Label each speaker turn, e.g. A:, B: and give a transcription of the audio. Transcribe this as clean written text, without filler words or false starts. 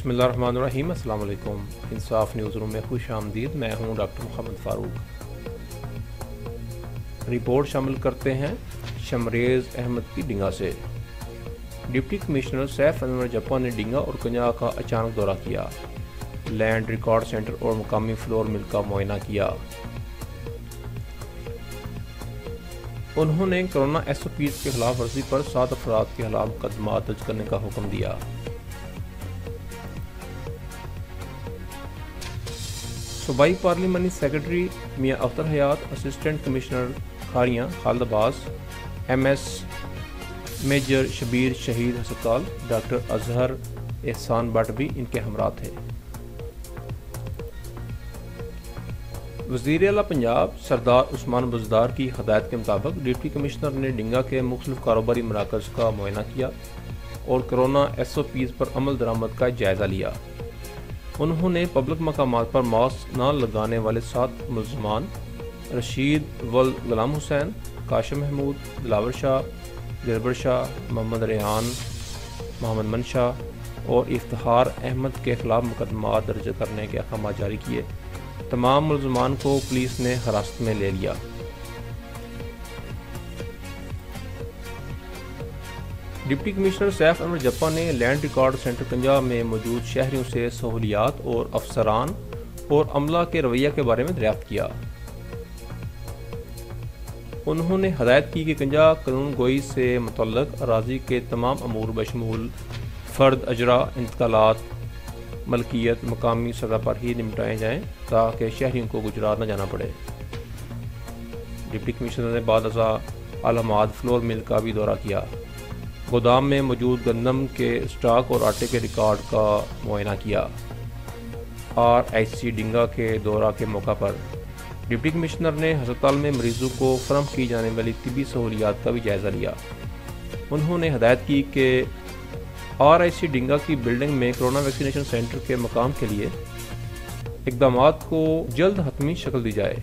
A: بسم اللہ الرحمن الرحیم۔ السلام علیکم۔ انصاف نیوز روم میں خوش آمدید۔ میں ہوں ڈاکٹر محمد فاروق۔ رپورٹ شامل کرتے ہیں شمریز احمد کی ڈنگا سے۔ ڈپٹی کمشنر سیف انور جپا نے ڈنگا اور کنجا کا اچانک دورہ کیا، لینڈ ریکارڈ سینٹر اور مقامی فلور مل کا معائنہ کیا۔ انہوں نے کرونا ایس او پیز کے خلاف ورزی پر 7 افراد کے خلاف مقدمات درج کرنے کا حکم دیا۔ صوبائی پارلیمانی سیکرٹری میاں اختر حیات، اسسٹنٹ کمشنر کھاریاں خالد عباس، ایم ایس میجر شبیر شہید ہسپتال ڈاکٹر اظہر احسان بٹ بھی ان کے ہمراہ تھے۔ وزیر اعلیٰ پنجاب سردار عثمان بزدار کی ہدایت کے مطابق ڈپٹی کمشنر نے ڈنگا کے مختلف کاروباری مراکز کا معائنہ کیا اور کرونا ایس او پیز پر عمل درآمد کا جائزہ لیا۔ انہوں نے پبلک مقامات پر ماسک نہ لگانے والے 7 ملزمان رشید ولد غلام حسین، کاشم محمود، دلاور شاہ، گربر شاہ، محمد ریحان، محمد منشا اور افتخار احمد کے خلاف مقدمات درج کرنے کے احکامات جاری کیے۔ تمام ملزمان کو پولیس نے حراست میں لے لیا۔ ڈپٹی کمشنر سیف انور جپا نے لینڈ ریکارڈ سینٹر کنجا میں موجود شہریوں سے سہولیات اور افسران اور عملہ کے رویہ کے بارے میں دریافت کیا۔ انہوں نے ہدایت کی کہ کنجا قانون گوئی سے متعلق اراضی کے تمام امور بشمول فرد، اجرا، انتقالات، ملکیت مقامی سطح پر ہی نمٹائے جائیں تاکہ شہریوں کو گجرات نہ جانا پڑے۔ ڈپٹی کمشنر نے بعد ازاں علامات فلور مل کا بھی دورہ کیا، گودام میں موجود گندم کے اسٹاک اور آٹے کے ریکارڈ کا معائنہ کیا۔ RIC ڈنگا کے دورہ کے موقع پر ڈپٹی کمشنر نے ہسپتال میں مریضوں کو فراہم کی جانے والی طبی سہولیات کا بھی جائزہ لیا۔ انہوں نے ہدایت کی کہ RIC ڈنگا کی بلڈنگ میں کرونا ویکسینیشن سینٹر کے مقام کے لیے اقدامات کو جلد حتمی شکل دی جائے۔